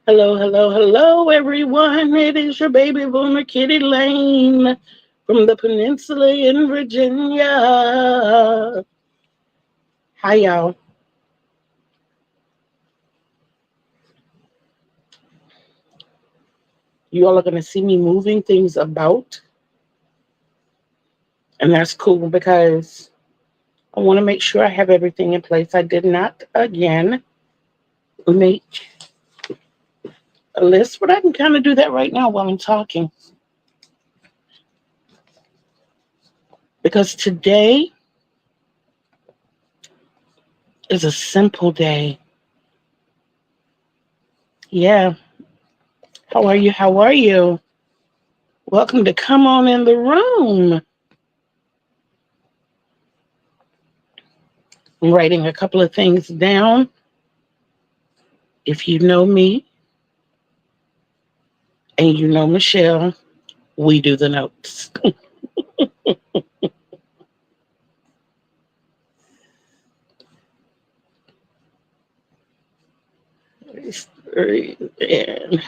Hello, hello, hello, everyone. It is your baby boomer, Kitty Lane, from the peninsula in Virginia. Hi, y'all. You all are going to see me moving things about, and that's cool because I want to make sure I have everything in place. I did not, again, make a list, but I can kind of do that right now while I'm talking because today is a simple day. Yeah. How are you? How are you? Welcome to Come On in the Room. I'm writing a couple of things down. If you know me and you know Michelle, we do the notes.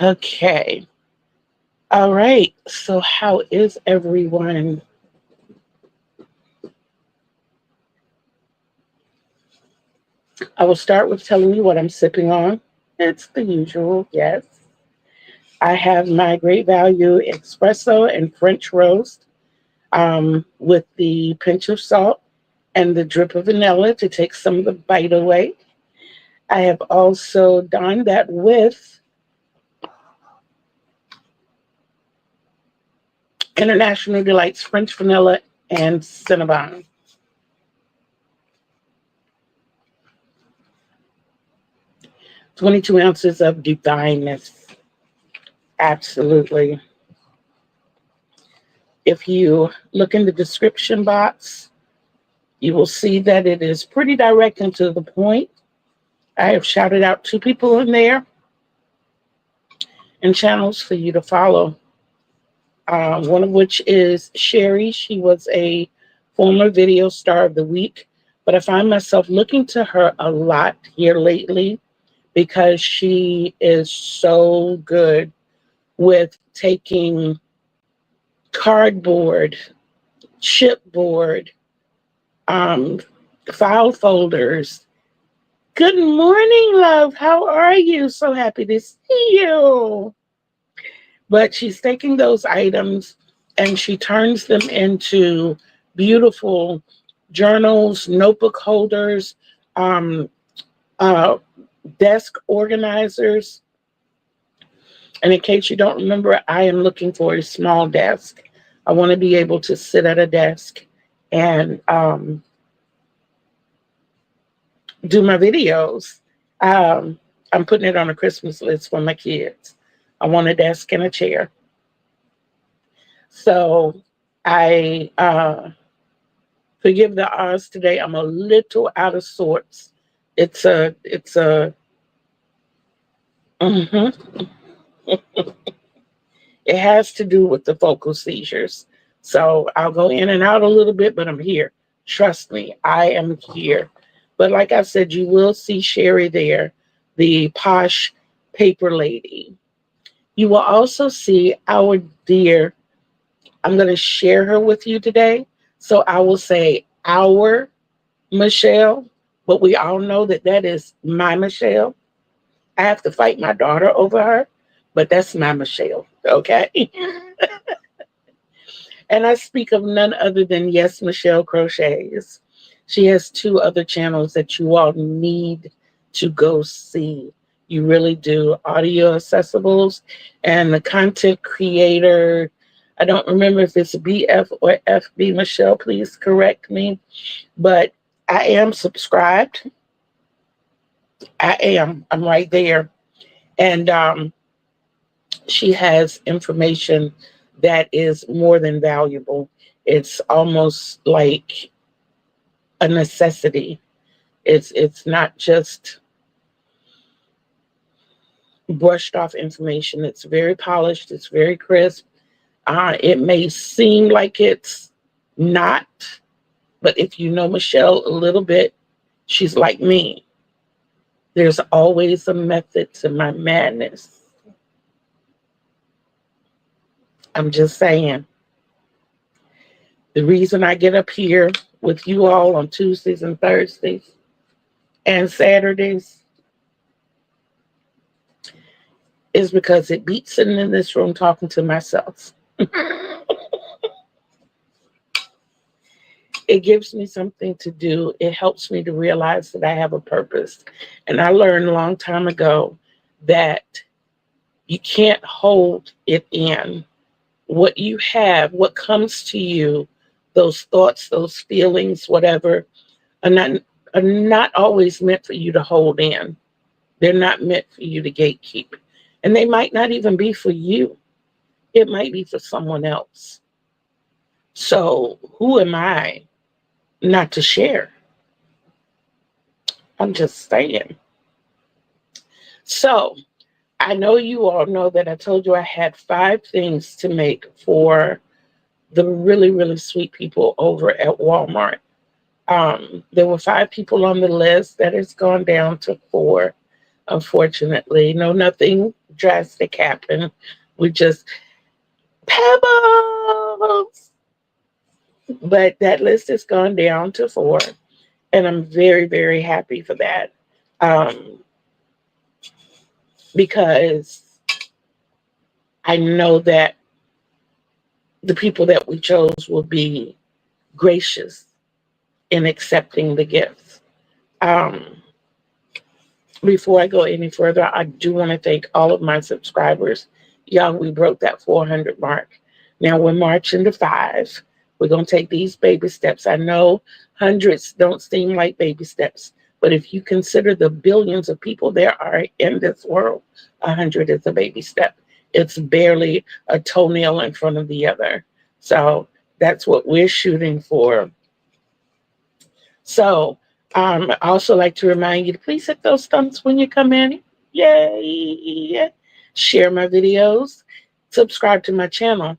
Okay. All right. So, how is everyone? I will start with telling you what I'm sipping on. It's the usual, yes. I have my Great Value espresso and French roast with the pinch of salt and the drip of vanilla to take some of the bite away. I have also done that with International Delights French vanilla and cinnamon. 22 ounces of divineness. Absolutely. If you look in the description box, you will see that it is pretty direct and to the point. I have shouted out two people in there and channels for you to follow. One of which is Sherry. She was a former video star of the week, but I find myself looking to her a lot here lately because she is so good with taking cardboard, chipboard, um, file folders. Good morning, love. How are you? So happy to see you. But she's taking those items and she turns them into beautiful journals, notebook holders, um, uh, desk organizers. And in case you don't remember, I am looking for a small desk. I want to be able to sit at a desk and do my videos. Um, I'm putting it on a Christmas list for my kids. I want a desk and a chair. So I forgive the R's today. I'm a little out of sorts. It's a mhm. It has to do with the focal seizures. So I'll go in and out a little bit, but I'm here. Trust me, I am here. But like I said, you will see Sherry there, the posh paper lady. You will also see our dear, I'm going to share her with you today. So I will say our Michelle, but we all know that that is my Michelle. I have to fight my daughter over her, but that's my Michelle, okay? And I speak of none other than Yes, Michelle Crochets. She has two other channels that you all need to go see. You really do. Audio accessibles and the content creator. I don't remember if it's BF or FB. Michelle, please correct me. But I am subscribed. I am. I'm right there. And she has information that is more than valuable. It's almost like a necessity. It's not just brushed off information. It's very polished. It's very crisp. It may seem like it's not, but if you know Michelle a little bit, she's like me. There's always a method to my madness. I'm just saying. The reason I get up here with you all on Tuesdays and Thursdays and Saturdays is because it beats sitting in this room talking to myself. It gives me something to do. It helps me to realize that I have a purpose. And I learned a long time ago that you can't hold it in. What you have, what comes to you, those thoughts, those feelings, whatever, are not always meant for you to hold in. They're not meant for you to gatekeep. And they might not even be for you. It might be for someone else. So who am I not to share? I'm just saying. So I know you all know that I told you I had 5 things to make for the really, really sweet people over at Walmart. There were 5 people on the list. That has gone down to 4, unfortunately. No, nothing drastic happened. We just pebbles. But that list has gone down to 4. And I'm very, very happy for that. Because I know that the people that we chose will be gracious in accepting the gifts. Um, Before I go any further, I do want to thank all of my subscribers. Y'all, we broke that 400 mark. Now we're marching to 5. We're going to take these baby steps. I know hundreds don't seem like baby steps, but if you consider the billions of people there are in this world, 100 is a baby step. It's barely a toenail in front of the other. So that's what we're shooting for. So I also like to remind you to please hit those thumbs when you come in. Yay! Share my videos. Subscribe to my channel.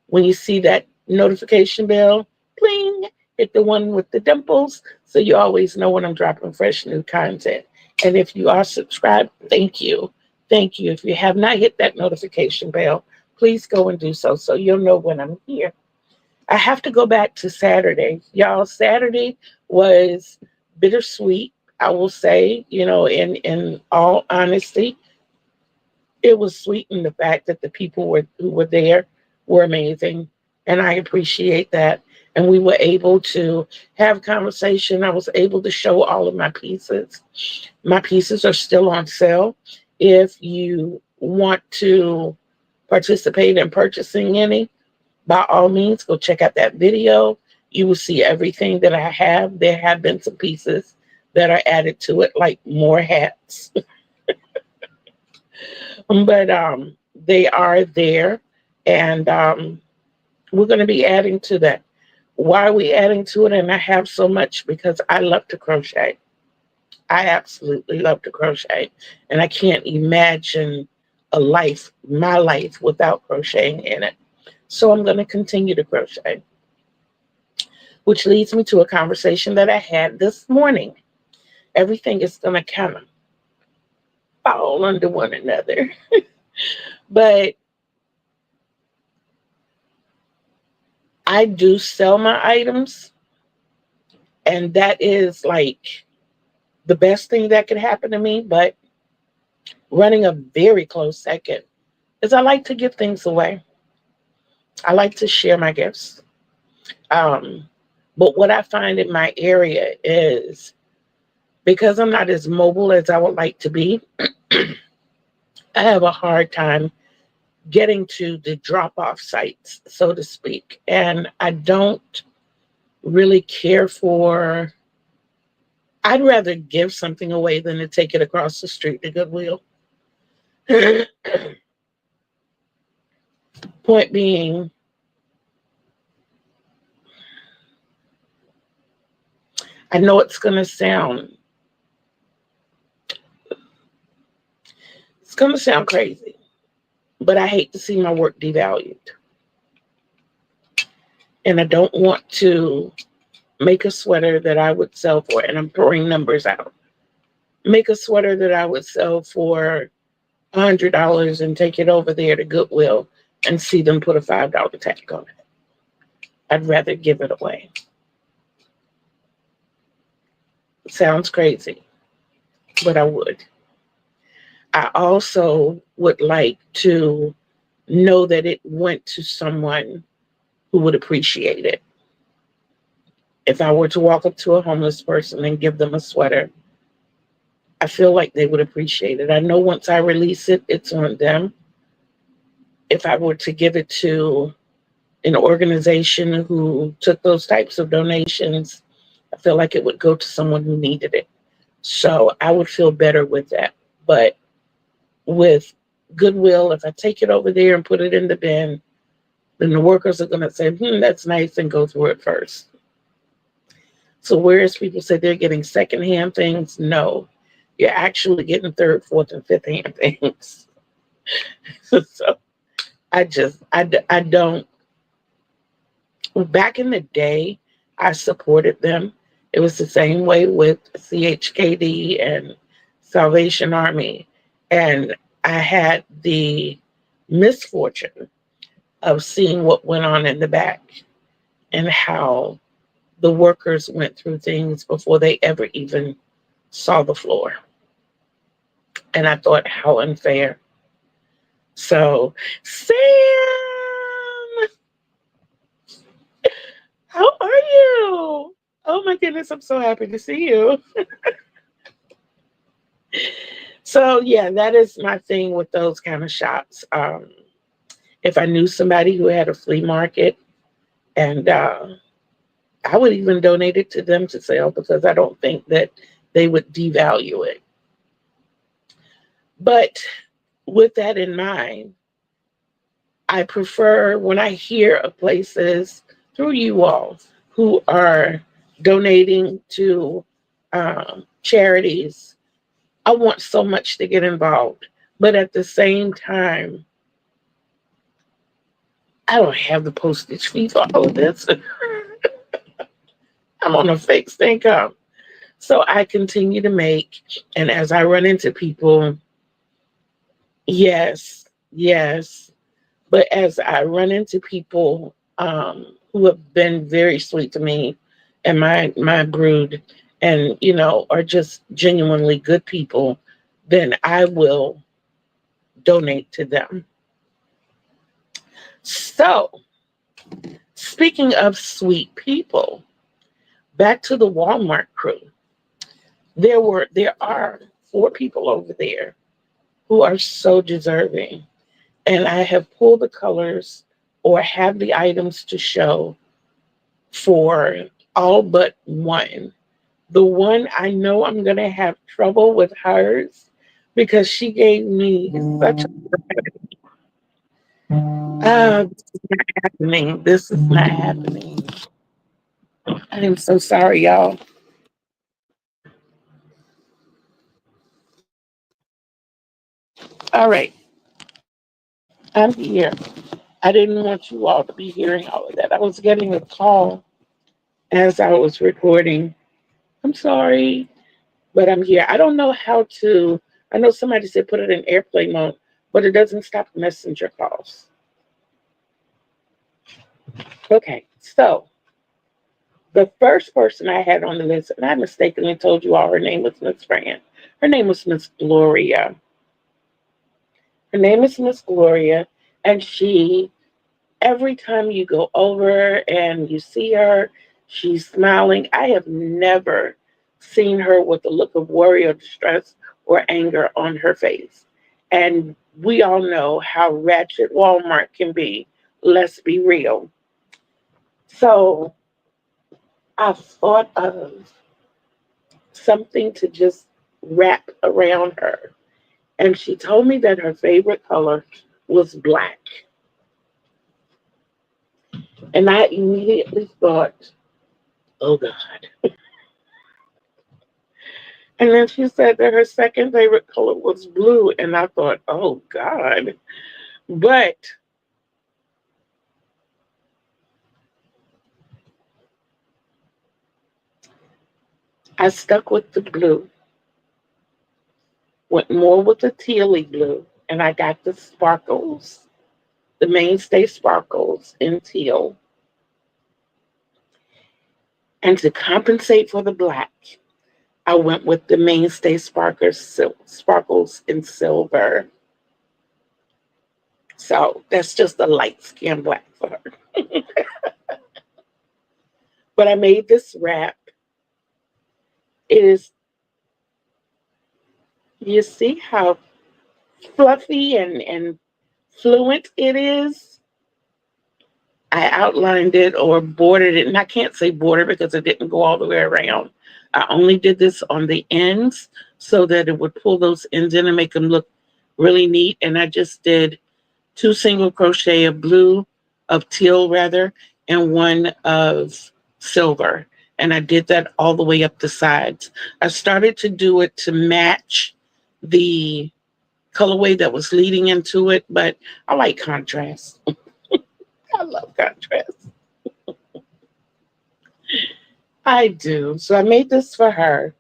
When you see that notification bell, bling, hit the one with the dimples so you always know when I'm dropping fresh new content. And if you are subscribed, thank you. Thank you. If you have not hit that notification bell, please go and do so you'll know when I'm here. I have to go back to Saturday. Y'all, Saturday was bittersweet, I will say, in all honesty. It was sweet in the fact that the people who were there were amazing. And I appreciate that. And we were able to have conversation. I was able to show all of my pieces. My pieces are still on sale. If you want to participate in purchasing any, by all means, go check out that video. You will see everything that I have. There have been some pieces that are added to it, like more hats. But they are there, and we're going to be adding to that. Why are we adding to it? And I have so much because I love to crochet. I absolutely love to crochet, and I can't imagine my life, without crocheting in it. So I'm going to continue to crochet, which leads me to a conversation that I had this morning. Everything is going to kind of fall under one another. But I do sell my items, and that is like the best thing that could happen to me. But running a very close second is I like to give things away. I like to share my gifts. But what I find in my area is, because I'm not as mobile as I would like to be, I have a hard time getting to the drop-off sites, so to speak. And I don't really care for, I'd rather give something away than to take it across the street to Goodwill. Point being, I know it's going to sound crazy, but I hate to see my work devalued. And I don't want to make a sweater that I would sell for, and I'm throwing numbers out, make a sweater that I would sell for $100 and take it over there to Goodwill and see them put a $5 tag on it. I'd rather give it away. Sounds crazy, but I would. I also would like to know that it went to someone who would appreciate it. If I were to walk up to a homeless person and give them a sweater, I feel like they would appreciate it. I know once I release it, it's on them. If I were to give it to an organization who took those types of donations, I feel like it would go to someone who needed it. So I would feel better with that. But with Goodwill, if I take it over there and put it in the bin, then the workers are going to say, that's nice, and go through it first. So whereas people say they're getting secondhand things, no, you're actually getting third, fourth, and fifth hand things. So I don't. Back in the day, I supported them. It was the same way with CHKD and Salvation Army. And I had the misfortune of seeing what went on in the back and how the workers went through things before they ever even saw the floor. And I thought, how unfair. So, Sam, how are you? Oh my goodness, I'm so happy to see you. So, yeah, that is my thing with those kind of shops. If I knew somebody who had a flea market, and I would even donate it to them to sell because I don't think that they would devalue it. But with that in mind, I prefer when I hear of places through you all who are donating to charities. I want so much to get involved, but at the same time, I don't have the postage fee for all of this. I'm on a fixed income. So I continue to make, and as I run into people, yes, yes. But as I run into people who have been very sweet to me and my brood, and are just genuinely good people, then I will donate to them. So, speaking of sweet people, back to the Walmart crew. There are 4 people over there who are so deserving, and I have pulled the colors or have the items to show for all but one. The one I know I'm going to have trouble with hers because she gave me such a. This is not happening. This is not happening. I am so sorry, y'all. All right, I'm here. I didn't want you all to be hearing all of that. I was getting a call as I was recording. I'm sorry, but I'm here. I don't know how to. I know somebody said put it in airplane mode, but it doesn't stop messenger calls. Okay, so the first person I had on the list, and I mistakenly told you all her name was Miss Fran. Her name was Miss Gloria. Her name is Miss Gloria, and every time you go over and you see her, she's smiling. I have never seen her with a look of worry or distress or anger on her face. And we all know how ratchet Walmart can be. Let's be real. So I thought of something to just wrap around her. And she told me that her favorite color was black. And I immediately thought, oh God. And then she said that her second favorite color was blue. And I thought, oh God. But I stuck with the blue, went more with the tealy blue, and I got the sparkles the Mainstay Sparkles in teal. And to compensate for the black, I went with the Mainstay Sparkles in silver. So that's just a light skin black for her. But I made this wrap. It is, you see how fluffy and fluent it is? I outlined it or bordered it, and I can't say border because it didn't go all the way around. I only did this on the ends so that it would pull those ends in and make them look really neat. And I just did two single crochet of blue, of teal rather, and one of silver. And I did that all the way up the sides. I started to do it to match the colorway that was leading into it, but I like contrast. I love contrast. I do. So I made this for her.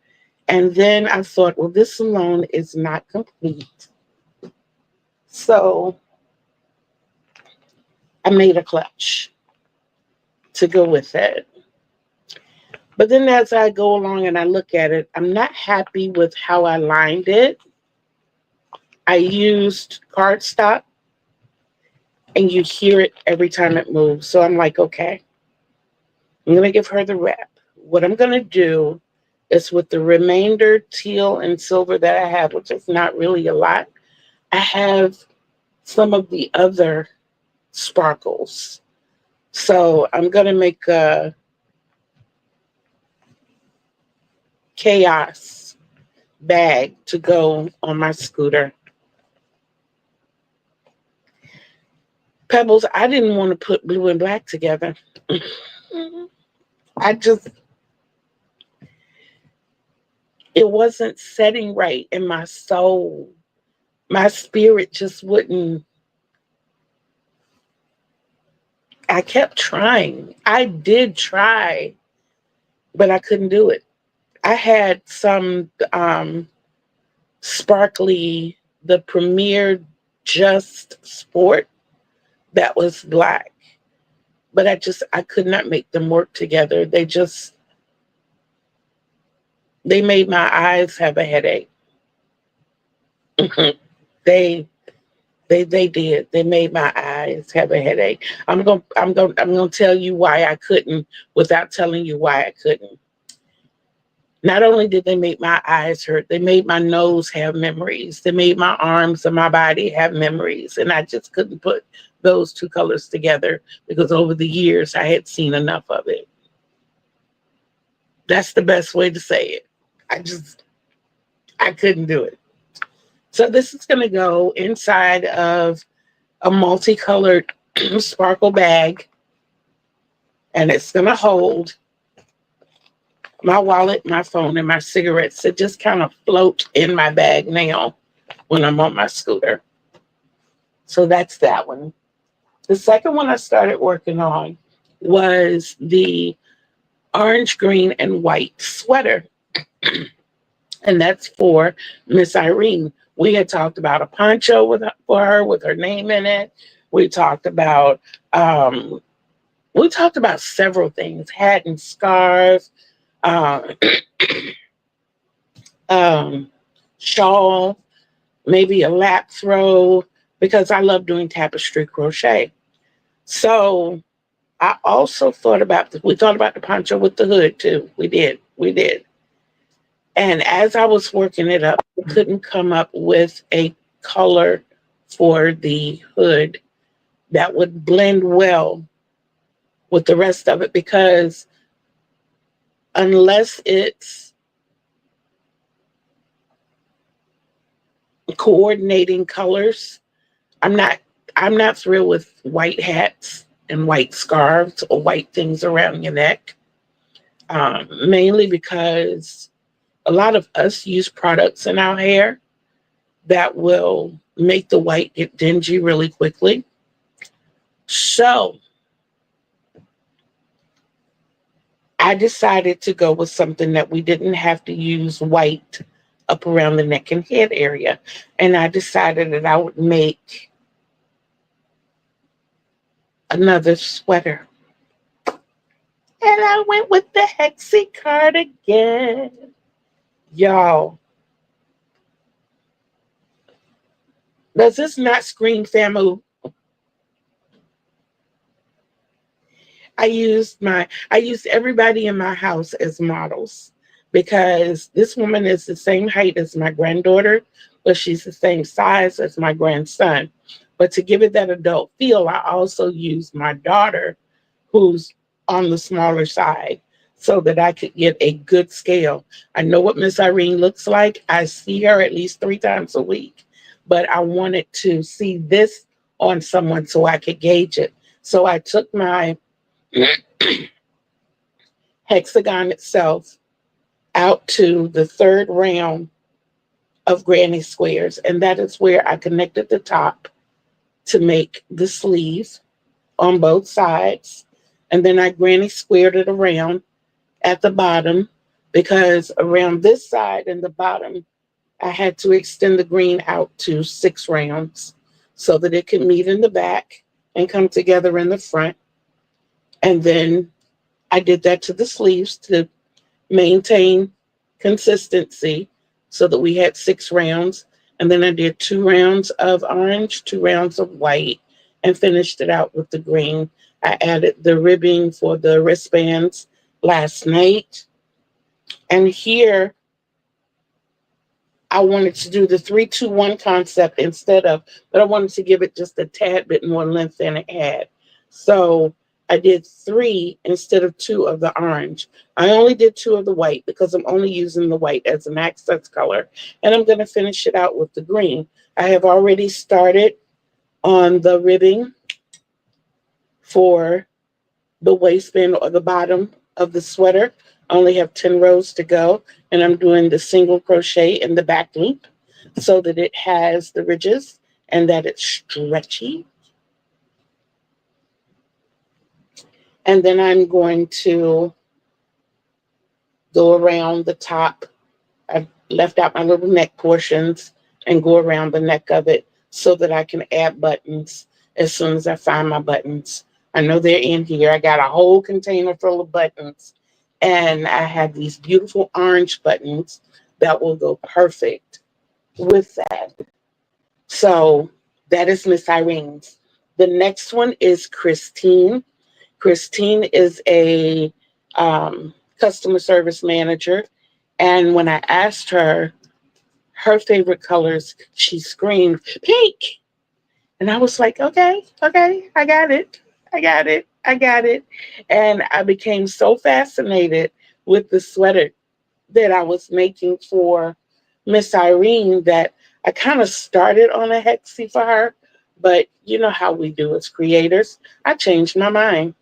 And then I thought, well, this alone is not complete. So I made a clutch to go with it. But then as I go along and I look at it, I'm not happy with how I lined it. I used cardstock and you hear it every time it moves. So I'm like, okay, I'm going to give her the wrap. What I'm going to do is with the remainder teal and silver that I have, which is not really a lot, I have some of the other sparkles. So I'm going to make a chaos bag to go on my scooter. Pebbles, I didn't want to put blue and black together. I just, it wasn't setting right in my soul. My spirit just wouldn't. I kept trying. I did try, but I couldn't do it. I had some sparkly, the Premier Just Sport that was black, but I could not make them work together. They made my eyes have a headache. they they did. They made my eyes have a headache. I'm gonna tell you why I couldn't without telling you why I couldn't. Not only did they make my eyes hurt, they made my nose have memories. They made my arms and my body have memories. And I just couldn't put those two colors together because over the years I had seen enough of it. That's the best way to say it. I couldn't do it. So this is going to go inside of a multicolored sparkle bag. And it's going to hold my wallet, my phone, and my cigarettes that just kind of float in my bag now when I'm on my scooter. So that's that one. The second one I started working on was the orange, green, and white sweater. And that's for Miss Irene. We had talked about a poncho for her with her name in it. We talked about several things, hat and scarf, um, shawl, maybe a lap throw, because I love doing tapestry crochet. So I also we thought about the poncho with the hood too. We did. And as I was working it up, I couldn't come up with a color for the hood that would blend well with the rest of it, because unless it's coordinating colors, I'm not thrilled with white hats and white scarves or white things around your neck. Mainly because a lot of us use products in our hair that will make the white get dingy really quickly. So I decided to go with something that we didn't have to use white up around the neck and head area. And I decided that I would make another sweater. And I went with the Hexie cardigan. Y'all, does this not scream family? I used everybody in my house as models because this woman is the same height as my granddaughter, but she's the same size as my grandson. But to give it that adult feel, I also used my daughter, who's on the smaller side, so that I could get a good scale. I know what Miss Irene looks like. I see her at least 3 times a week, but I wanted to see this on someone so I could gauge it. So I took my hexagon itself out to the third round of granny squares, and that is where I connected the top to make the sleeve on both sides. And then I granny squared it around at the bottom because around this side and the bottom, I had to extend the green out to 6 rounds so that it could meet in the back and come together in the front. And then I did that to the sleeves to maintain consistency so that we had 6 rounds. And then I did 2 rounds of orange, 2 rounds of white, and finished it out with the green. I added the ribbing for the wristbands last night. And here I wanted to do the 3-2-1 concept instead of, but I wanted to give it just a tad bit more length than it had. So I did 3 instead of 2 of the orange. I only did 2 of the white because I'm only using the white as an accent color. And I'm going to finish it out with the green. I have already started on the ribbing for the waistband or the bottom of the sweater. I only have 10 rows to go, and I'm doing the single crochet in the back loop so that it has the ridges and that it's stretchy. And then I'm going to go around the top. I left out my little neck portions and go around the neck of it so that I can add buttons as soon as I find my buttons. I know they're in here. I got a whole container full of buttons, and I have these beautiful orange buttons that will go perfect with that. So that is Miss Irene's. The next one is Christine. Christine is a customer service manager. And when I asked her her favorite colors, she screamed, pink. And I was like, okay, I got it. I got it. And I became so fascinated with the sweater that I was making for Miss Irene that I kind of started on a hexie for her. But you know how we do as creators. I changed my mind.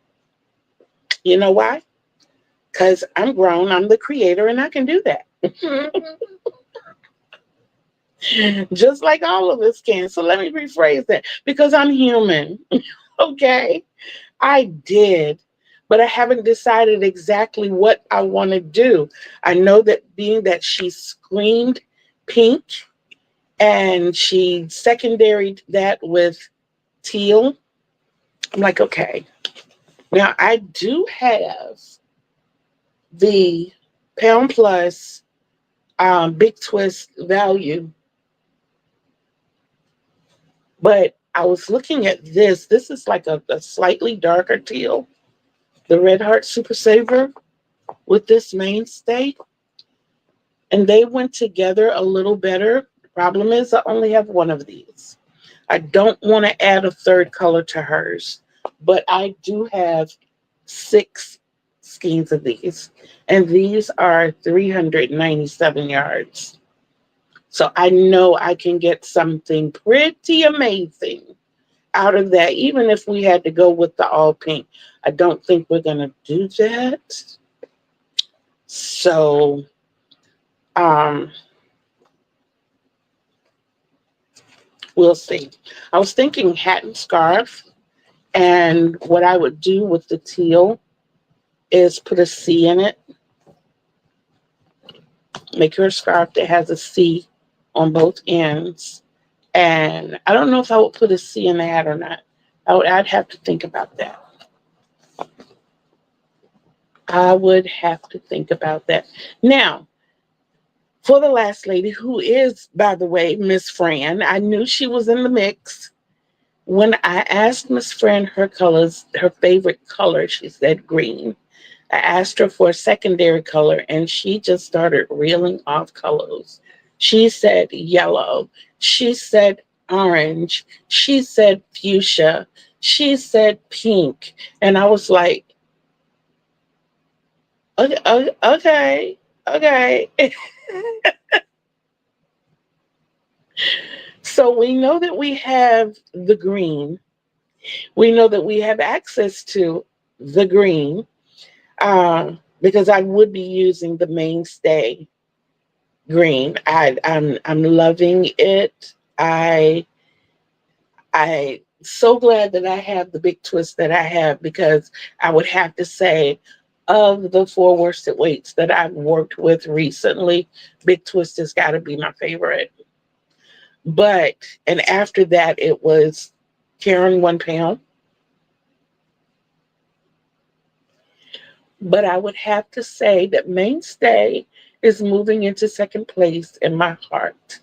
You know why? Because I'm grown, I'm the creator, and I can do that. Just like all of us can. So let me rephrase that because I'm human. Okay. I did, but I haven't decided exactly what I want to do. I know that being that she screamed pink and she secondaried that with teal, I'm like, okay. Now I do have the Pound Plus Big Twist value, but I was looking at this. This is like a slightly darker teal, the Red Heart Super Saver with this mainstay. And they went together a little better. The problem is I only have one of these. I don't want to add a third color to hers, but I do have 6 skeins of these. And these are 397 yards. So I know I can get something pretty amazing out of that, even if we had to go with the all pink. I don't think we're going to do that. So, we'll see. I was thinking hat and scarf, and what I would do with the teal is put a C in it. Make her a scarf that has a C on both ends. And I don't know if I would put a C in the hat or not. I'd have to think about that. I would have to think about that. Now, for the last lady, who is, by the way, Miss Fran, I knew she was in the mix. When I asked Miss Fran her colors, her favorite color, she said green. I asked her for a secondary color, and she just started reeling off colors. She said yellow. She said orange. She said fuchsia. She said pink. And I was like, okay, okay, okay. So we know that we have the green. We know that we have access to the green, because I would be using the mainstay green. I'm loving it. I so glad that I have the big twist that I have, because I would have to say, of the four worsted weights that I've worked with recently, big twist has got to be my favorite. But and after that, it was Karen 1 pound. But I would have to say that mainstay is moving into second place in my heart.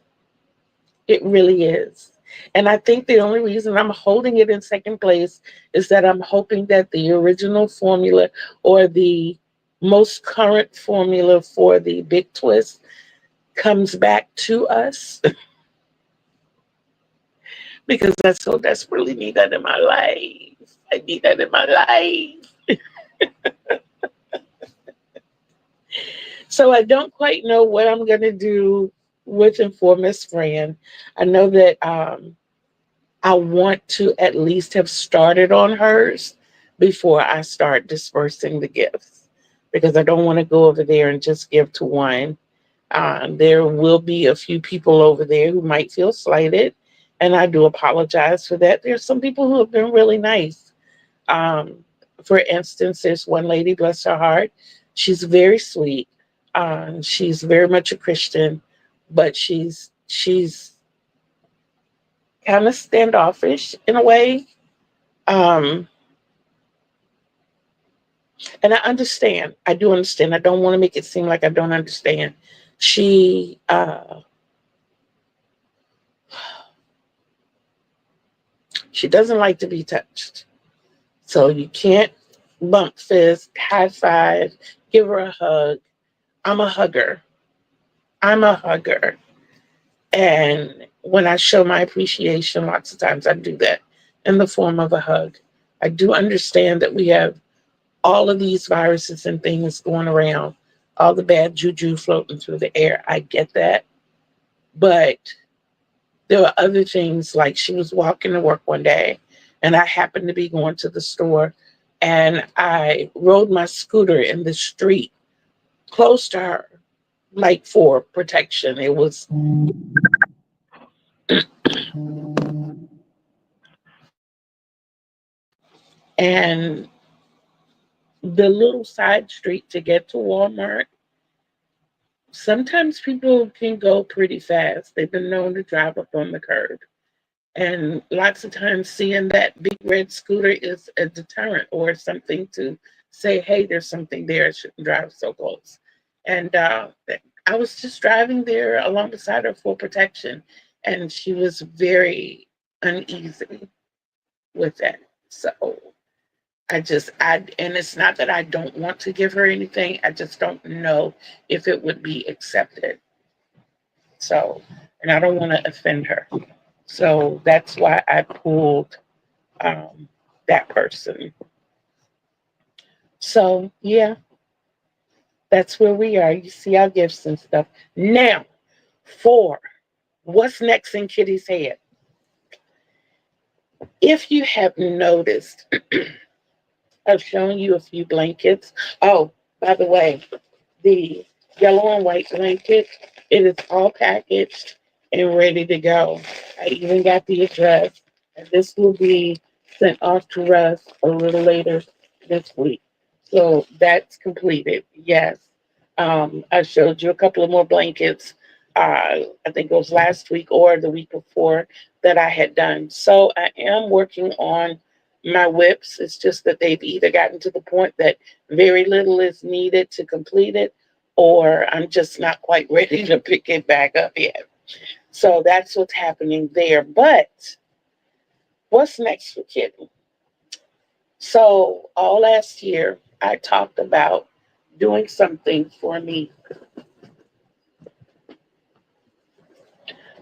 It really is. And I think the only reason I'm holding it in second place is that I'm hoping that the original formula, or the most current formula for the big twist, comes back to us, because I so desperately need that in my life. I need that in my life. So I don't quite know what I'm going to do with and for Miss Fran. I know that I want to at least have started on hers before I start dispersing the gifts, because I don't want to go over there and just give to one. There will be a few people over there who might feel slighted, and I do apologize for that. There's some people who have been really nice. Um, for instance, there's one lady, bless her heart, she's very sweet. She's very much a Christian, but she's kind of standoffish in a way. Um, and I understand. I do understand. I don't want to make it seem like I don't understand. She she doesn't like to be touched. So you can't bump fist, high five, give her a hug. I'm a hugger. I'm a hugger. And when I show my appreciation, lots of times I do that in the form of a hug. I do understand that we have all of these viruses and things going around, all the bad juju floating through the air. I get that. But there were other things, like she was walking to work one day, and I happened to be going to the store, and I rode my scooter in the street close to her, like for protection. It was, and the little side street to get to Walmart, sometimes people can go pretty fast. They've been known to drive up on the curb. And lots of times seeing that big red scooter is a deterrent, or something to say, hey, there's something there. I shouldn't drive so close. And I was just driving there along beside her for protection. And she was very uneasy with that. So and it's not that I don't want to give her anything. I just don't know if it would be accepted. So, and I don't want to offend her. So that's why I pulled um, that person. So yeah, that's where we are. You see our gifts and stuff. Now, for what's next in Kitty's head. If you have noticed, I've shown you a few blankets. Oh, by the way, the yellow and white blanket, it is all packaged and ready to go. I even got the address, and this will be sent off to Russ a little later this week. So that's completed. Yes. I showed you a couple of more blankets. I think it was last week or the week before that I had done. So I am working on my whips. It's just that they've either gotten to the point that very little is needed to complete it, or I'm just not quite ready to pick it back up yet. So that's what's happening there. But what's next for Kitty? So all last year, I talked about doing something for me.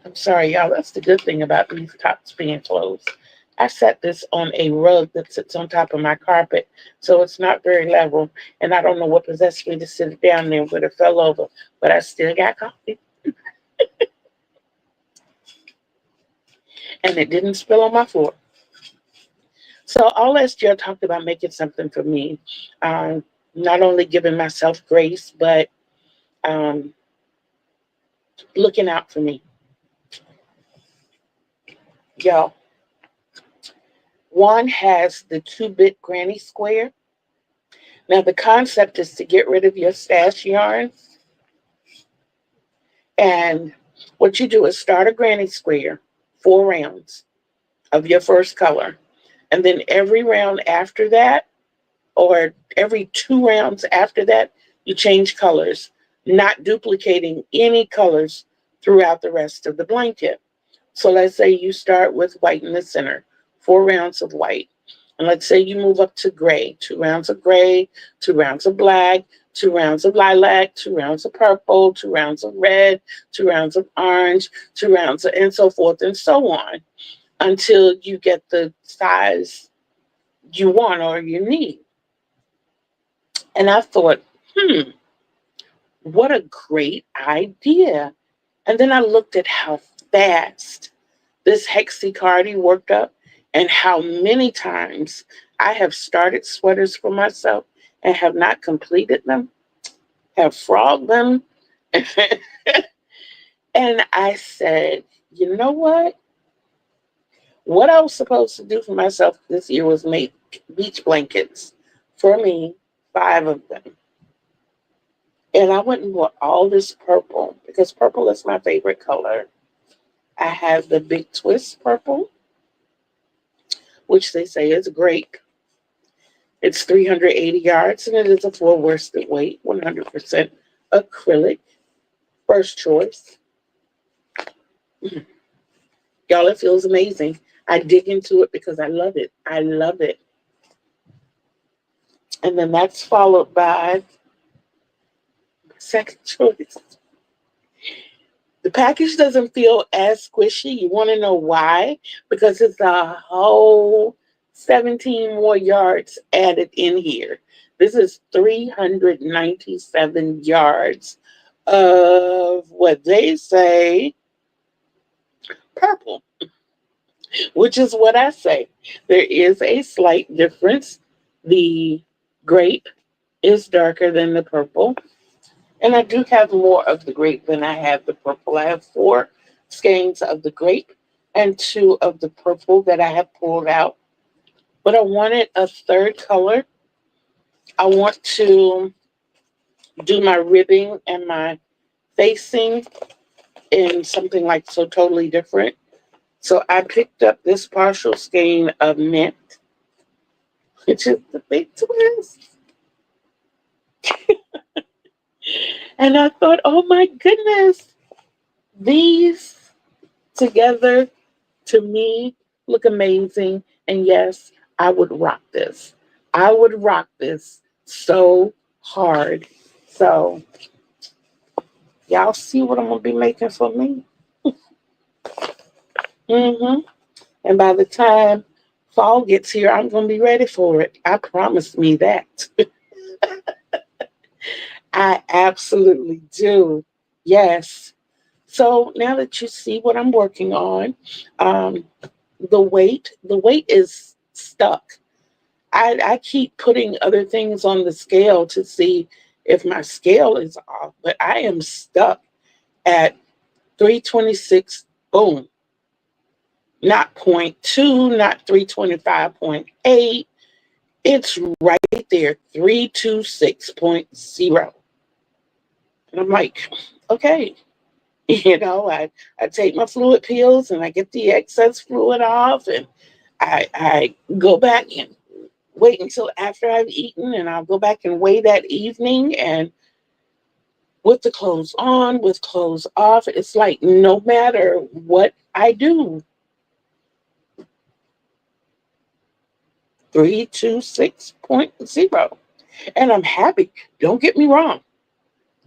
I'm sorry, y'all. That's the good thing about these tops being closed. I set this on a rug that sits on top of my carpet, so it's not very level. And I don't know what possessed me to sit it down there, but it fell over. But I still got coffee, and it didn't spill on my floor. So all last year, I talked about making something for me. Um, Not only giving myself grace, but um, looking out for me. Y'all, one has the 2-bit granny square. Now, the concept is to get rid of your stash yarns. And what you do is start a granny square, 4 rounds of your first color. And then every round after that, or every 2 rounds after that, you change colors, not duplicating any colors throughout the rest of the blanket. So let's say you start with white in the center, 4 rounds of white. And let's say you move up to gray, 2 rounds of gray, 2 rounds of black, 2 rounds of lilac, 2 rounds of purple, 2 rounds of red, 2 rounds of orange, 2 rounds of, and so forth and so on until you get the size you want or you need. And I thought, what a great idea. And then I looked at how fast this hexacardy worked up and how many times I have started sweaters for myself and have not completed them, have frogged them. And I said, you know what? What I was supposed to do for myself this year was make beach blankets for me, 5 of them. And I went and bought all this purple because purple is my favorite color. I have the big twist purple, which they say is great. It's 380 yards and it is a full worsted weight, 100% acrylic. First choice. Y'all, it feels amazing. I dig into it because I love it. I love it. And then that's followed by second choice. The package doesn't feel as squishy. You want to know why? Because it's a whole 17 more yards added in here. This is 397 yards of what they say purple, which is what I say. There is a slight difference. The grape is darker than the purple. And I do have more of the grape than I have the purple. I have 4 skeins of the grape and 2 of the purple that I have pulled out. But I wanted a third color. I want to do my ribbing and my facing in something like so totally different. So I picked up this partial skein of mint, which is the big twist. And I thought, oh my goodness, these together to me look amazing. And yes, I would rock this. I would rock this so hard. So y'all see what I'm gonna be making for me. hmm And by the time fall gets here, I'm gonna be ready for it. I promise me that. I absolutely do. Yes. So now that you see what I'm working on, um, the weight is stuck. I keep putting other things on the scale to see if my scale is off, but I am stuck at 326, boom, not point 0.2, not 325.8. It's right there, 326.0. And I'm like, okay, I take my fluid pills and I get the excess fluid off and I go back and wait until after I've eaten, and I'll go back and weigh that evening. And with the clothes on, with clothes off, it's like no matter what I do, 326.0. And I'm happy. Don't get me wrong.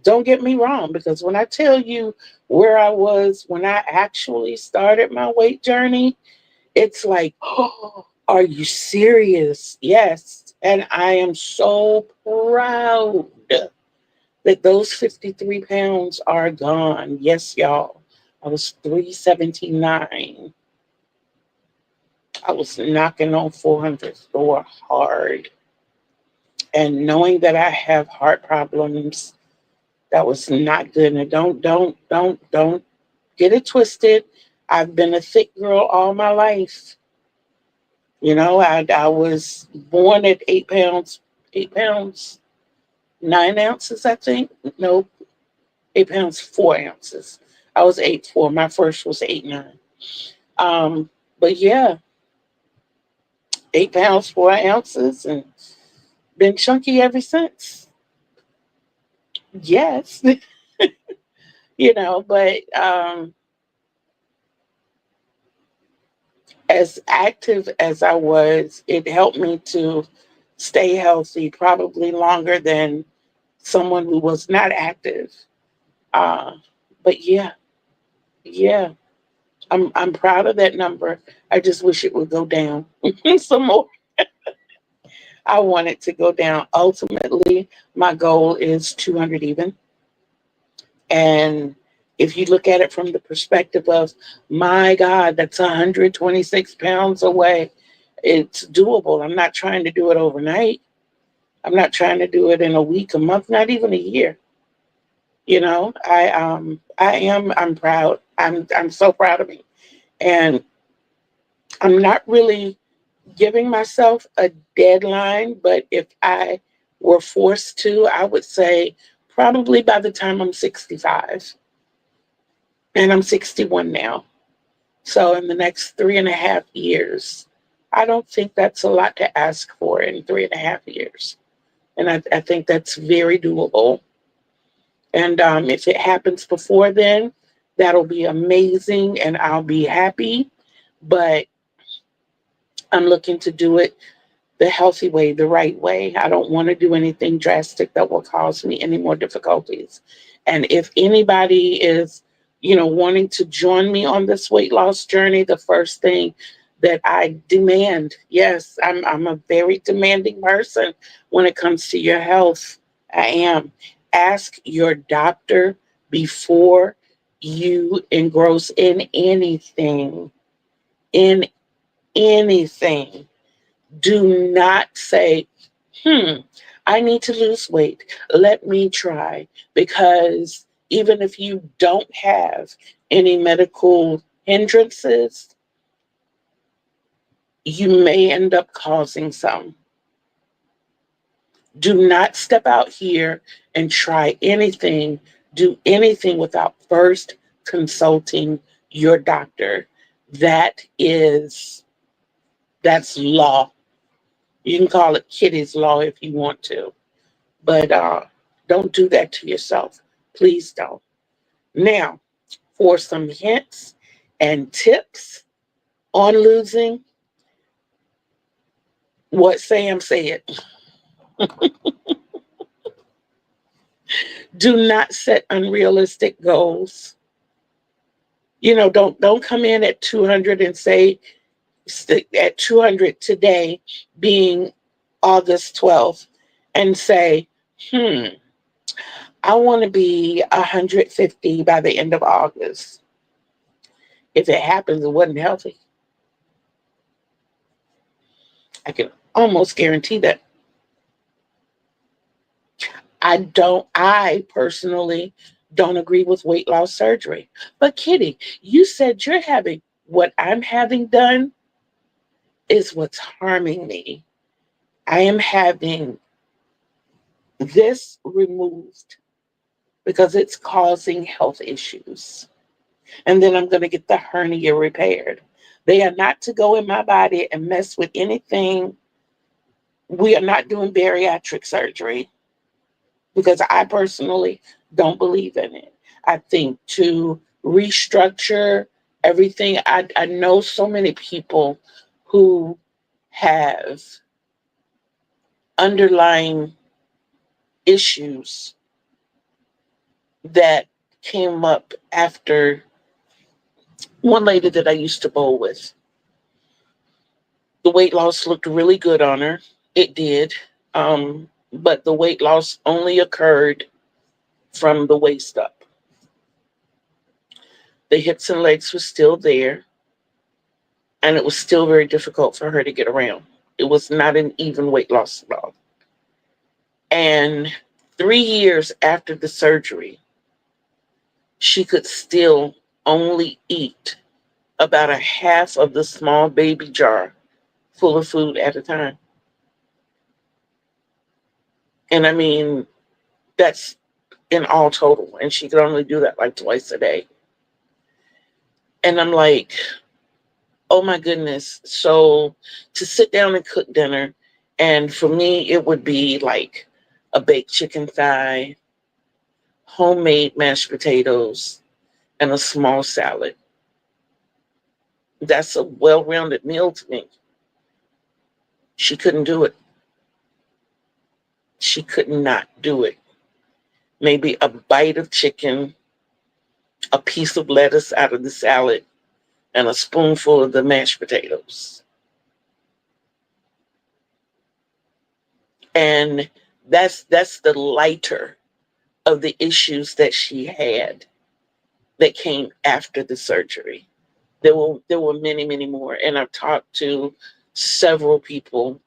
Don't get me wrong, because when I tell you where I was when I actually started my weight journey, it's like, oh, are you serious? Yes. And I am so proud that those 53 pounds are gone. Yes, y'all. I was 379. I was knocking on 400's door hard. And knowing that I have heart problems, that was not good. And don't get it twisted. I've been a thick girl all my life. You know, I was born at 8 pounds, 8 pounds, 9 ounces, I think. No, 8 pounds, 4 ounces. I was 8'4". My first was 8'9". But yeah, 8 pounds, 4 ounces, and been chunky ever since. Yes, but as active as I was, it helped me to stay healthy probably longer than someone who was not active. Uh, but yeah, yeah, I'm proud of that number. I just wish it would go down some more. I want it to go down. Ultimately, my goal is 200 even. And if you look at it from the perspective of, my God, that's 126 pounds away, it's doable. I'm not trying to do it overnight. I'm not trying to do it in a week, a month, not even a year. I'm proud. I'm so proud of me. And I'm not really giving myself a deadline, but if I were forced to, I would say probably by the time I'm 65. And I'm 61 now. So in the next 3.5 years, I don't think that's a lot to ask for in 3.5 years. And I think that's very doable. And if it happens before then, that'll be amazing and I'll be happy. But I'm looking to do it the healthy way, the right way. I don't want to do anything drastic that will cause me any more difficulties. And if anybody is, wanting to join me on this weight loss journey, the first thing that I demand, yes, I'm a very demanding person when it comes to your health. I am. Ask your doctor before you engross in anything. In anything. Do not say, I need to lose weight. Let me try. Because even if you don't have any medical hindrances, you may end up causing some. Do not step out here and try anything, do anything without first consulting your doctor. That's law. You can call it Kitty's law if you want to. But don't do that to yourself. Please don't. Now, for some hints and tips on losing, what Sam said, do not set unrealistic goals. Don't come in at 200 and say at 200 today, being August 12th, and say, I want to be 150 by the end of August. If it happens, it wasn't healthy. I can almost guarantee that. I personally don't agree with weight loss surgery. But Kitty, you said you're having what I'm having done is what's harming me. I am having this removed because it's causing health issues. And then I'm going to get the hernia repaired. They are not to go in my body and mess with anything. We are not doing bariatric surgery because I personally don't believe in it. I think to restructure everything, I know so many people who have underlying issues that came up after one lady that I used to bowl with. The weight loss looked really good on her. It did. But the weight loss only occurred from the waist up. The hips and legs were still there, and it was still very difficult for her to get around. It was not an even weight loss at all. And 3 years after the surgery, she could still only eat about a half of the small baby jar full of food at a time. And I mean, that's in all total. And she could only do that like twice a day. And I'm like, oh my goodness. So to sit down and cook dinner, and for me, it would be like a baked chicken thigh, homemade mashed potatoes, and a small salad. That's a well rounded meal to me. She couldn't do it. She could not do it. Maybe a bite of chicken, a piece of lettuce out of the salad, and a spoonful of the mashed potatoes. And that's the lighter of the issues that she had that came after the surgery. There were many, many more. And I've talked to several people,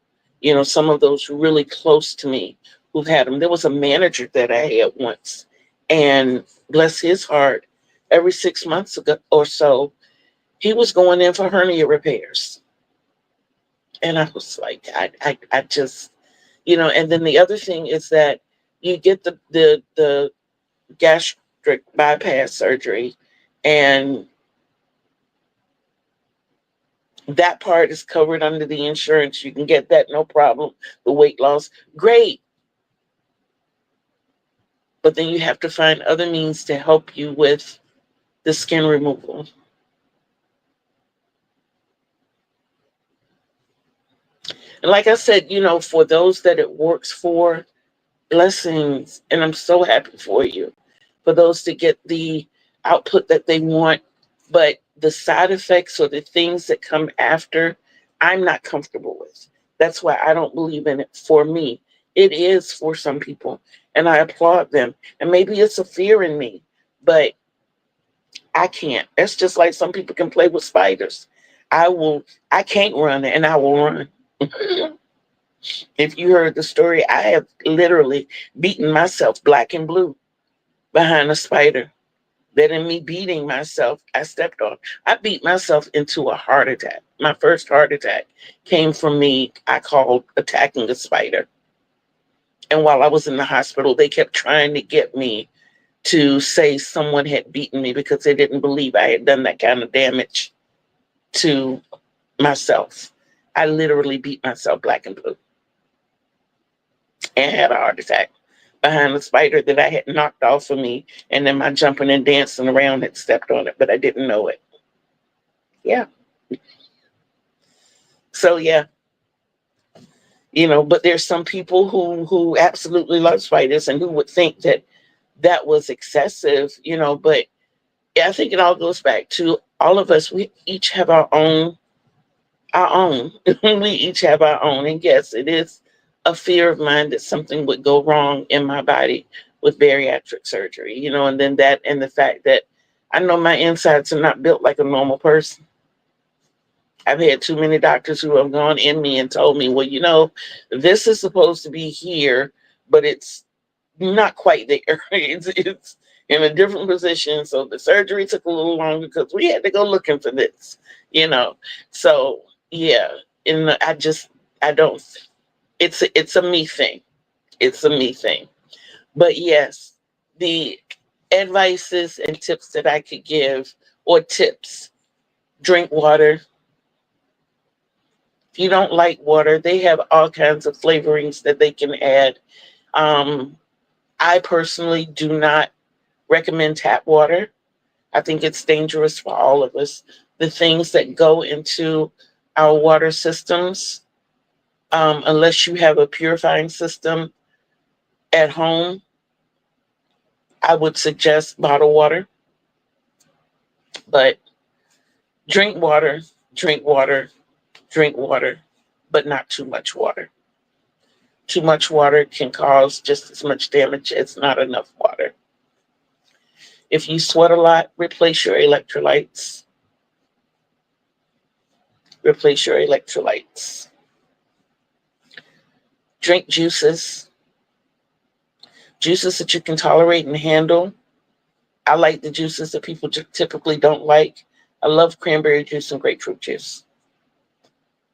some of those really close to me who've had them. There was a manager that I had once, and bless his heart, every 6 months ago or so, he was going in for hernia repairs. And I was like, I just, and then the other thing is that you get the gastric bypass surgery, and that part is covered under the insurance. You can get that, no problem. The weight loss, great. But then you have to find other means to help you with the skin removal. And like I said, for those that it works for, blessings. And I'm so happy for you. For those to get the output that they want. But the side effects or the things that come after, I'm not comfortable with. That's why I don't believe in it for me. It is for some people, and I applaud them. And maybe it's a fear in me, but I can't. That's just like some people can play with spiders. I can't run and I will run. If you heard the story, I have literally beaten myself black and blue behind a spider. That in me beating myself, I stepped on. I beat myself into a heart attack. My first heart attack came from me, I called attacking a spider. And while I was in the hospital, they kept trying to get me to say someone had beaten me because they didn't believe I had done that kind of damage to myself. I literally beat myself black and blue and had a heart attack behind the spider that I had knocked off of me. And then my jumping and dancing around had stepped on it, but I didn't know it. Yeah. So yeah, but there's some people who absolutely love spiders and who would think that that was excessive, but I think it all goes back to all of us. We each have our own. We each have our own. And yes, it is a fear of mine that something would go wrong in my body with bariatric surgery, and then that and the fact that I know my insides are not built like a normal person. I've had too many doctors who have gone in me and told me, well, this is supposed to be here, but it's not quite there. It's in a different position. So the surgery took a little longer because we had to go looking for this, you know. So yeah, and I don't. It's a me thing. It's a me thing. But yes, the advices and tips that I could give, or tips: drink water, If you don't like water, they have all kinds of flavorings that they can add. Um, I personally do not recommend tap water. I think it's dangerous for all of us. The things that go into our water systems, unless you have a purifying system at home, I would suggest bottled water. But drink water, drink water, drink water, but not too much water. Too much water can cause just as much damage as not enough water. If you sweat a lot, replace your electrolytes. Replace your electrolytes. Drink juices that you can tolerate and handle. I like the juices that people typically don't like. I love cranberry juice and grapefruit juice.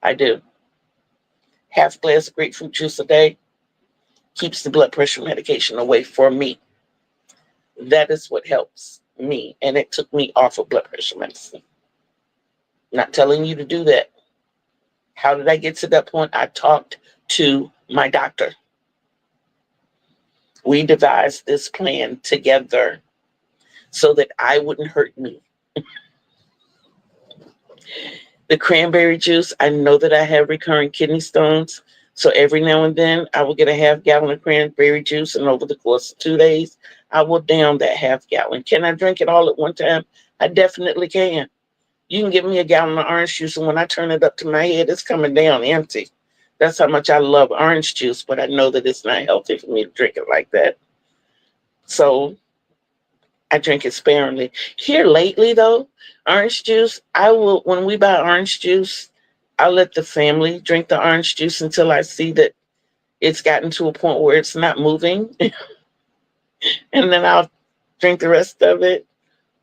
I do. Half glass of grapefruit juice a day keeps the blood pressure medication away for me. That is what helps me. And it took me off of blood pressure medicine. Not telling you to do that. How did I get to that point? I talked to my doctor. We devised this plan together so that I wouldn't hurt me. The cranberry juice, I know that I have recurring kidney stones. So every now and then I will get a half gallon of cranberry juice, and over the course of 2 days, I will down that half gallon. Can I drink it all at one time? I definitely can. You can give me a gallon of orange juice, and when I turn it up to my head, it's coming down empty. That's how much I love orange juice, but I know that it's not healthy for me to drink it like that. So I drink it sparingly. Here lately, though, orange juice, I will, when we buy orange juice, I'll let the family drink the orange juice until I see that it's gotten to a point where it's not moving. And then I'll drink the rest of it.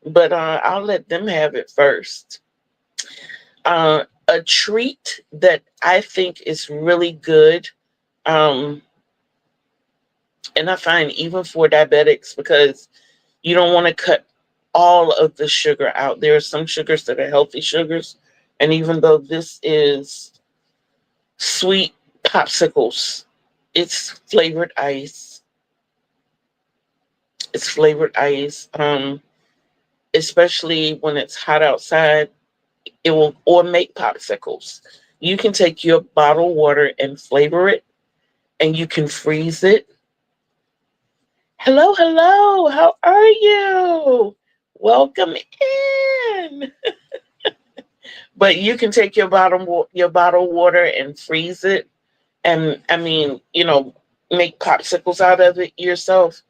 But I'll let them have it first. A treat that I think is really good, um, and I find even for diabetics, because you don't want to cut all of the sugar out. There are some sugars that are healthy sugars. And even though this is sweet popsicles, it's flavored ice. It's flavored ice. Especially when it's hot outside, it will, or make popsicles. You can take your bottled water and flavor it, and you can freeze it. Hello, hello. How are you? Welcome in. But you can take your bottled water and freeze it, and I mean, make popsicles out of it yourself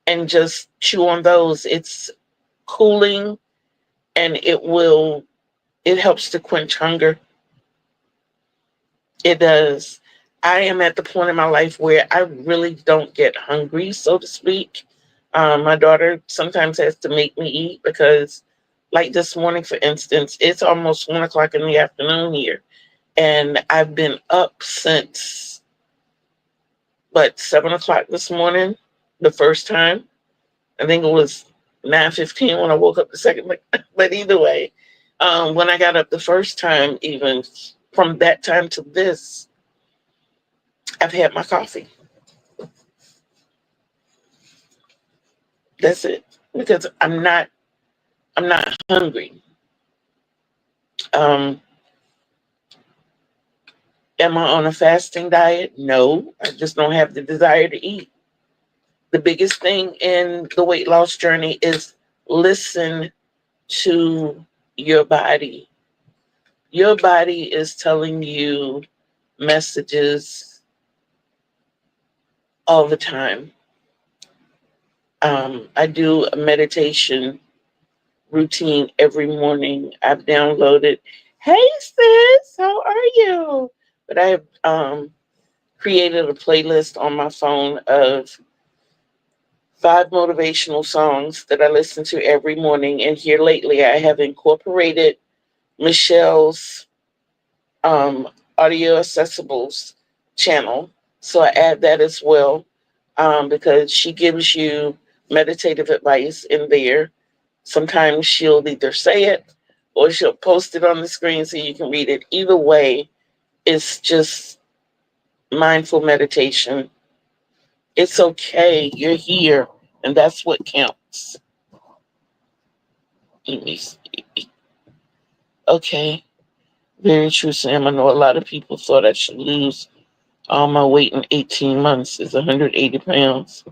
and just chew on those. It's cooling, and it helps to quench hunger. It does. I am at the point in my life where I really don't get hungry, so to speak. My daughter sometimes has to make me eat because, like this morning, for instance, it's almost 1 o'clock in the afternoon here. And I've been up since, 7 o'clock this morning, the first time. I think it was 9:15 when I woke up the second. But either way, when I got up the first time, even from that time to this, I've had my coffee. That's it. Because I'm not hungry. Um, am I on a fasting diet? No, I just don't have the desire to eat. The biggest thing in the weight loss journey is listen to your body. Your body is telling you messages all the time. I do a meditation routine every morning. I've downloaded, hey sis, how are you? But I have created a playlist on my phone of 5 motivational songs that I listen to every morning. And here lately, I have incorporated Michelle's um, Audio Accessibles channel. So I add that as well, because she gives you meditative advice in there. Sometimes she'll either say it or she'll post it on the screen so you can read it. Either way, It's just mindful meditation. It's okay. You're here, and that's what counts. Let me see. Okay. Very true, Sam. I know a lot of people thought I should lose all my weight in 18 months. It's 180 pounds.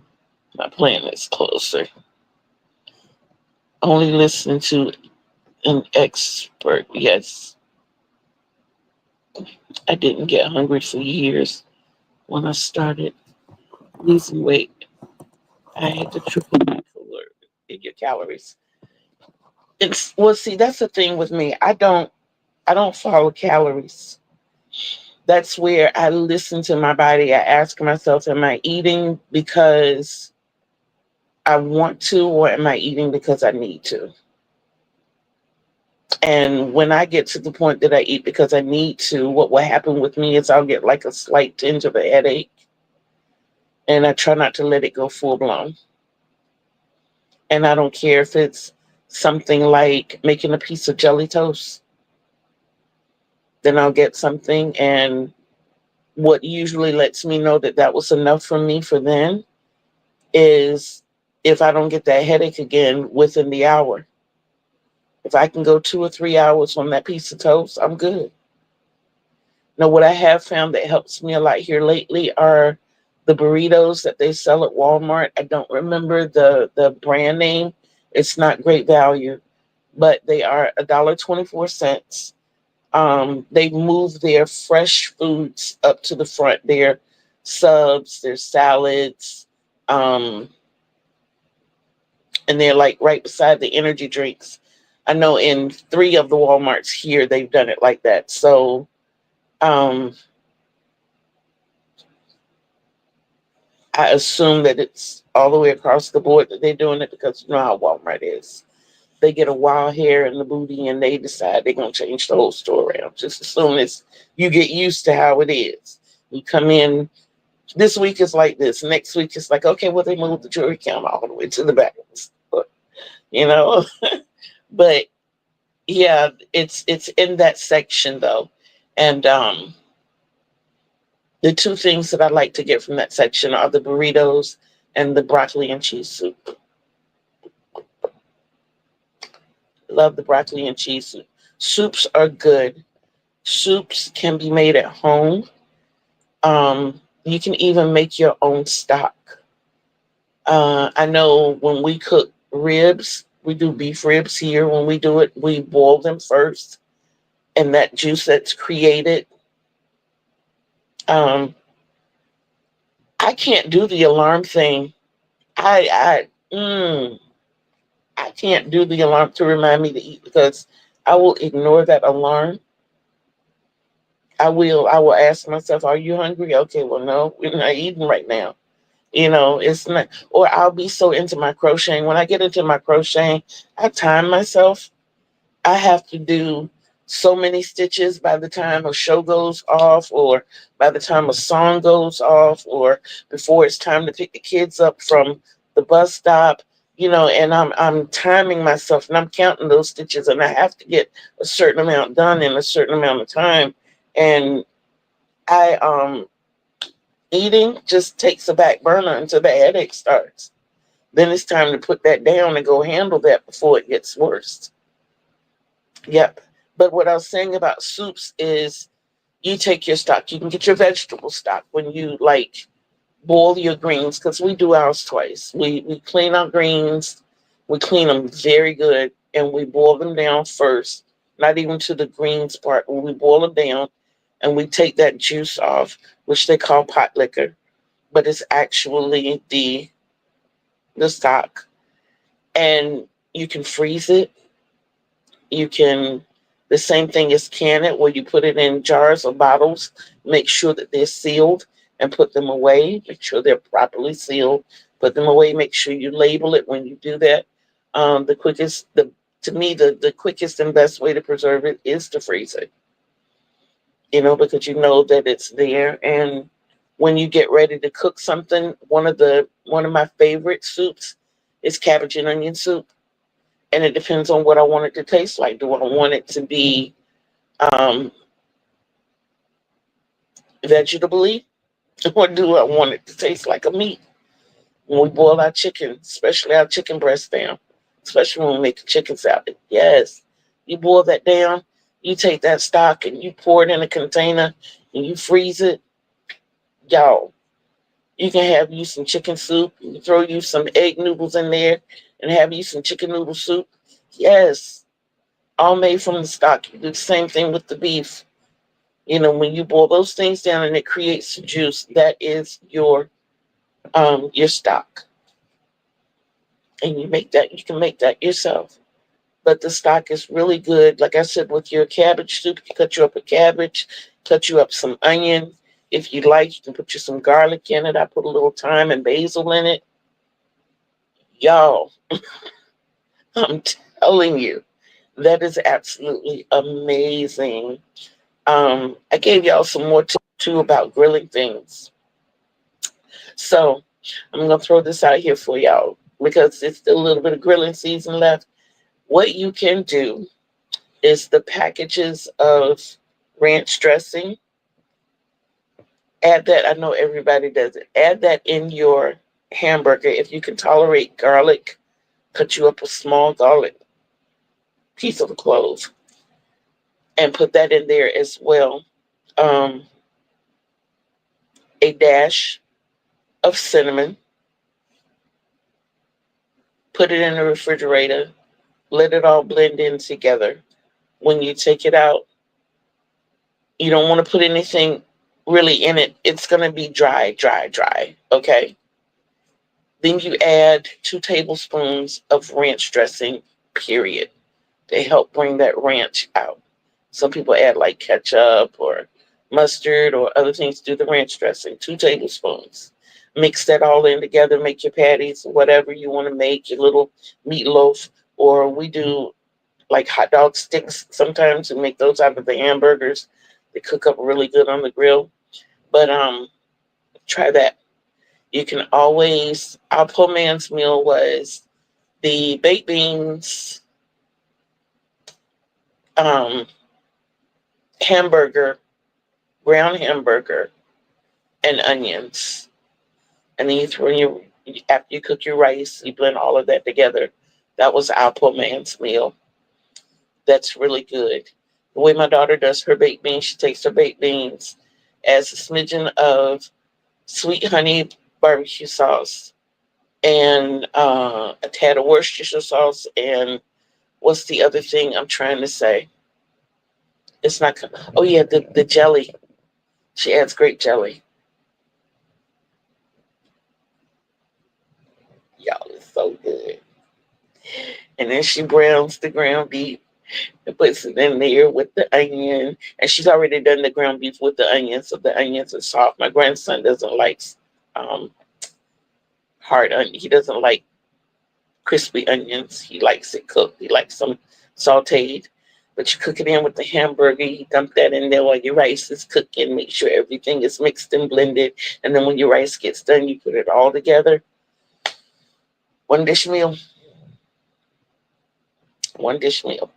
My plan is closer. Only listen to an expert. Yes, I didn't get hungry for years when I started losing weight. I had to triple mindful alert in your calories. It's well, see, that's the thing with me. I don't follow calories. That's where I listen to my body. I ask myself, am I eating because I want to, or am I eating because I need to? And when I get to the point that I eat because I need to, what will happen with me is I'll get like a slight tinge of a headache, and I try not to let it go full blown. And I don't care if it's something like making a piece of jelly toast, then I'll get something. And what usually lets me know that that was enough for me for then is if I don't get that headache again within the hour. If I can go 2 or 3 hours on that piece of toast, I'm good. Now, what I have found that helps me a lot here lately are the burritos that they sell at Walmart. I don't remember the brand name. It's not great value, but they are $1.24. They move their fresh foods up to the front. Their subs, their salads, um, and they're like right beside the energy drinks. I know in 3 of the Walmarts here they've done it like that. So um, I assume that it's all the way across the board that they're doing it because you know how Walmart is. They get a wild hair in the booty and they decide they're gonna change the whole store around. Just as soon as you get used to how it is. You come in this week is like this. Next week it's like, okay, well they moved the jewelry count all the way to the back. You know? But yeah, it's in that section though. And the two things that I like to get from that section are the burritos and the broccoli and cheese soup. Love the broccoli and cheese soup. Soups are good. Soups can be made at home. You can even make your own stock. I know when we cook ribs, we do beef ribs here. When we do it, we boil them first, and that juice that's created. Um, I can't do the alarm thing. I can't do the alarm to remind me to eat because I will ignore that alarm. I will ask myself, are you hungry? Okay, well no, we're not eating right now. It's not, or I'll be so into my crocheting. When I get into my crocheting, I time myself. I have to do so many stitches by the time a show goes off, or by the time a song goes off, or before it's time to pick the kids up from the bus stop. And I'm timing myself and I'm counting those stitches, and I have to get a certain amount done in a certain amount of time. And I eating just takes a back burner until the headache starts. Then it's time to put that down and go handle that before it gets worse. Yep. But what I was saying about soups is you take your stock. You can get your vegetable stock when you like boil your greens, because we do ours twice. We clean our greens, we clean them very good, and we boil them down first. Not even to the greens part. When we boil them down, and we take that juice off, which they call pot liquor, but it's actually the stock. And you can freeze it. You can, the same thing as can it, where you put it in jars or bottles, make sure that they're sealed and put them away. Make sure they're properly sealed, put them away. Make sure you label it when you do that. The quickest, to me, the quickest and best way to preserve it is to freeze it, because you know that it's there. And when you get ready to cook something, one of my favorite soups is cabbage and onion soup. And it depends on what I want it to taste like. Do I want it to be um, Vegetably, or do I want it to taste like a meat? When we boil our chicken, especially our chicken breast down, especially when we make a chicken salad. Yes, you boil that down, you take that stock and you pour it in a container and you freeze it. Y'all, you can have you some chicken soup, you can throw you some egg noodles in there and have you some chicken noodle soup. Yes, all made from the stock. You do the same thing with the beef. You know, when you boil those things down and it creates juice, that is your stock. And you can make that yourself. But the stock is really good. Like I said, with your cabbage soup, you cut you up a cabbage, cut you up some onion. If you like, you can put you some garlic in it. I put a little thyme and basil in it. Y'all, I'm telling you, that is absolutely amazing. I gave y'all some more tips too about grilling things. So I'm gonna throw this out here for y'all because it's still a little bit of grilling season left. What you can do is the packages of ranch dressing. Add that. I know everybody does it. Add that in your hamburger. If you can tolerate garlic, cut you up a small garlic piece of a clove and put that in there as well. Um, a dash of cinnamon. Put it in the refrigerator. Let it all blend in together. When you take it out, you don't want to put anything really in it. It's going to be dry, dry, dry. Okay. Then you add 2 tablespoons of ranch dressing, period. They help bring that ranch out. Some people add like ketchup or mustard or other things to do the ranch dressing. 2 tablespoons. Mix that all in together. Make your patties, whatever you want to make, your little meatloaf. Or we do like hot dog sticks sometimes and make those out of the hamburgers. They cook up really good on the grill. But try that. You can always, our poor man's meal was the baked beans, um, hamburger, ground hamburger, and onions. And then you throw in your, after you cook your rice, you blend all of that together. That was our poor man's meal. That's really good. The way my daughter does her baked beans, she takes her baked beans, adds a smidgen of sweet honey barbecue sauce, and a tad of Worcestershire sauce, and what's the other thing I'm trying to say? It's not. Oh yeah, the jelly. She adds grape jelly. Y'all, it's so good. And then she browns the ground beef and puts it in there with the onion. And she's already done the ground beef with the onions, so the onions are soft. My grandson doesn't like um, hard onion. He doesn't like crispy onions. He likes it cooked. He likes some sauteed. But you cook it in with the hamburger. You dump that in there while your rice is cooking. Make sure everything is mixed and blended. And then when your rice gets done, you put it all together. One dish meal. One dish meal.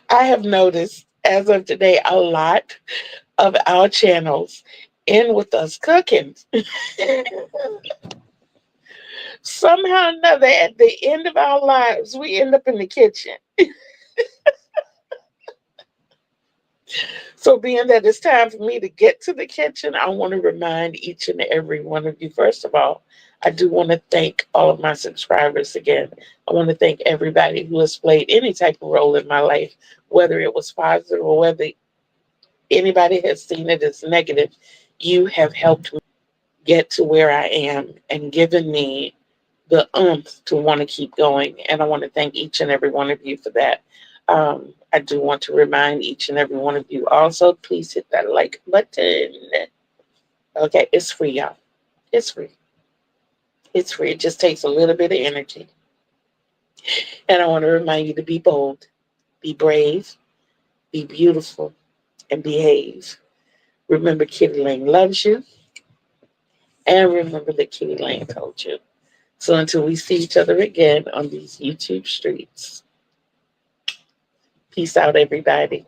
I have noticed as of today a lot of our channels end with us cooking. Somehow or another, at the end of our lives, we end up in the kitchen. So, being that it's time for me to get to the kitchen, I want to remind each and every one of you, first of all, I do want to thank all of my subscribers again. I want to thank everybody who has played any type of role in my life, whether it was positive or whether anybody has seen it as negative. You have helped me get to where I am and given me the oomph to want to keep going. And I want to thank each and every one of you for that. I do want to remind each and every one of you also, please hit that like button. Okay, it's free, y'all. It's free. It's free. It just takes a little bit of energy. And I want to remind you to be bold, be brave, be beautiful, and behave. Remember, Kitty Lane loves you. And remember that Kitty Lane told you. So until we see each other again on these YouTube streets, peace out, everybody.